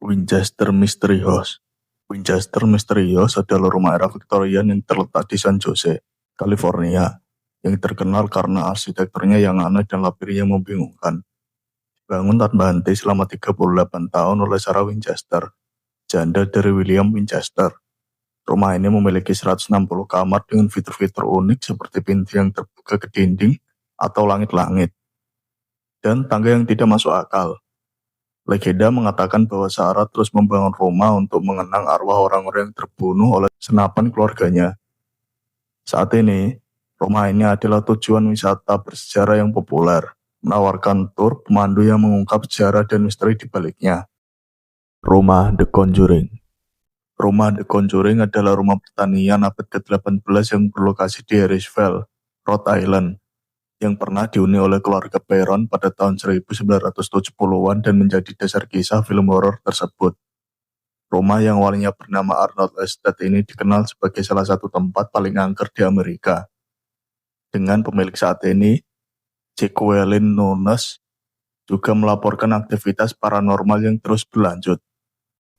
Winchester Mystery House. Winchester Mystery House adalah rumah era Victorian yang terletak di San Jose, California, yang terkenal karena arsitekturnya yang aneh dan labirin yang membingungkan. Dibangun tanpa henti selama 38 tahun oleh Sarah Winchester, janda dari William Winchester. Rumah ini memiliki 160 kamar dengan fitur-fitur unik seperti pintu yang terbuka ke dinding atau langit-langit, dan tangga yang tidak masuk akal. Legenda mengatakan bahwa Sarah terus membangun rumah untuk mengenang arwah orang-orang yang terbunuh oleh senapan keluarganya. Saat ini, rumah ini adalah tujuan wisata bersejarah yang populer, menawarkan tur pemandu yang mengungkap sejarah dan misteri di baliknya. Rumah The Conjuring. Rumah The Conjuring adalah rumah pertanian abad ke-18 yang berlokasi di Harrisville, Rhode Island, yang pernah dihuni oleh keluarga Perron pada tahun 1970-an dan menjadi dasar kisah film horor tersebut. Rumah yang awalnya bernama Arnold Estate ini dikenal sebagai salah satu tempat paling angker di Amerika. Dengan pemilik saat ini, Jacqueline Nunes, juga melaporkan aktivitas paranormal yang terus berlanjut.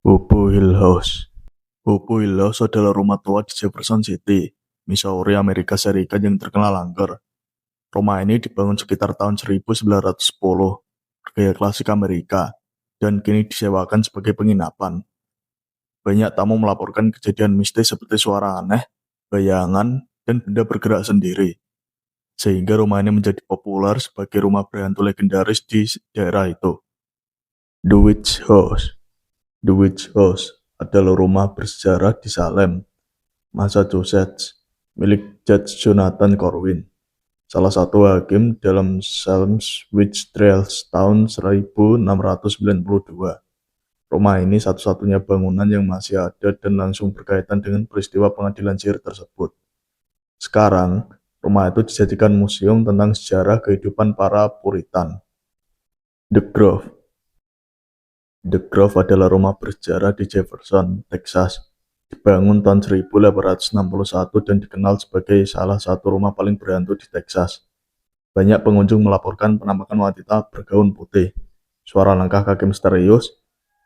Hobo Hill House. Hobo Hill House adalah rumah tua di Jefferson City, Missouri, Amerika Serikat yang terkenal angker. Rumah ini dibangun sekitar tahun 1910, bergaya klasik Amerika, dan kini disewakan sebagai penginapan. Banyak tamu melaporkan kejadian mistis seperti suara aneh, bayangan, dan benda bergerak sendiri. Sehingga rumah ini menjadi populer sebagai rumah berhantu legendaris di daerah itu. The Witch House. The Witch House adalah rumah bersejarah di Salem, Massachusetts, milik Judge Jonathan Corwin, salah satu hakim dalam Salem's Witch Trials tahun 1692. Rumah ini satu-satunya bangunan yang masih ada dan langsung berkaitan dengan peristiwa pengadilan sihir tersebut. Sekarang, rumah itu dijadikan museum tentang sejarah kehidupan para Puritan. The Grove. The Grove adalah rumah bersejarah di Jefferson, Texas. Dibangun tahun 1861 dan dikenal sebagai salah satu rumah paling berhantu di Texas. Banyak pengunjung melaporkan penampakan wanita bergaun putih, suara langkah kaki misterius,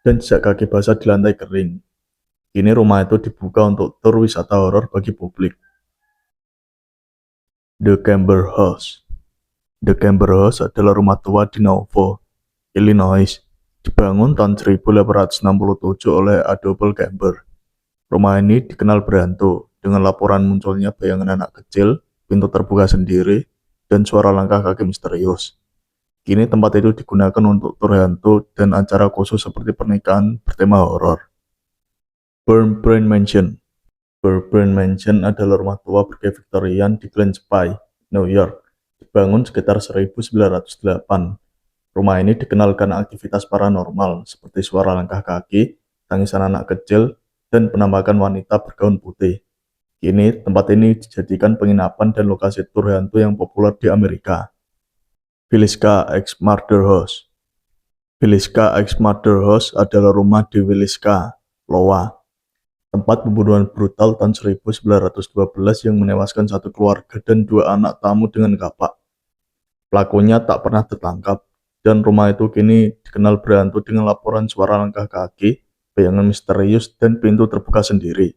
dan jejak kaki basah di lantai kering. Kini rumah itu dibuka untuk tur wisata horor bagi publik. The Camber House. The Camber House adalah rumah tua di Nauvoo, Illinois. Dibangun tahun 1867 oleh Adolphe Camber. Rumah ini dikenal berhantu, dengan laporan munculnya bayangan anak kecil, pintu terbuka sendiri, dan suara langkah kaki misterius. Kini tempat itu digunakan untuk tur hantu dan acara khusus seperti pernikahan bertema horor. Burn Mansion. Burn Mansion adalah rumah tua bergaya Victorian di Glen Spey, New York. Dibangun sekitar 1908. Rumah ini dikenal karena aktivitas paranormal seperti suara langkah kaki, tangisan anak kecil, dan penampakan wanita bergaun putih. Kini tempat ini dijadikan penginapan dan lokasi tur hantu yang populer di Amerika. Villisca X Murder House. Villisca X Murder House adalah rumah di Villisca, Iowa, tempat pembunuhan brutal tahun 1912 yang menewaskan satu keluarga dan dua anak tamu dengan kapak. Pelakunya tak pernah tertangkap, dan rumah itu kini dikenal berhantu dengan laporan suara langkah kaki, bayangan misterius, dan pintu terbuka sendiri.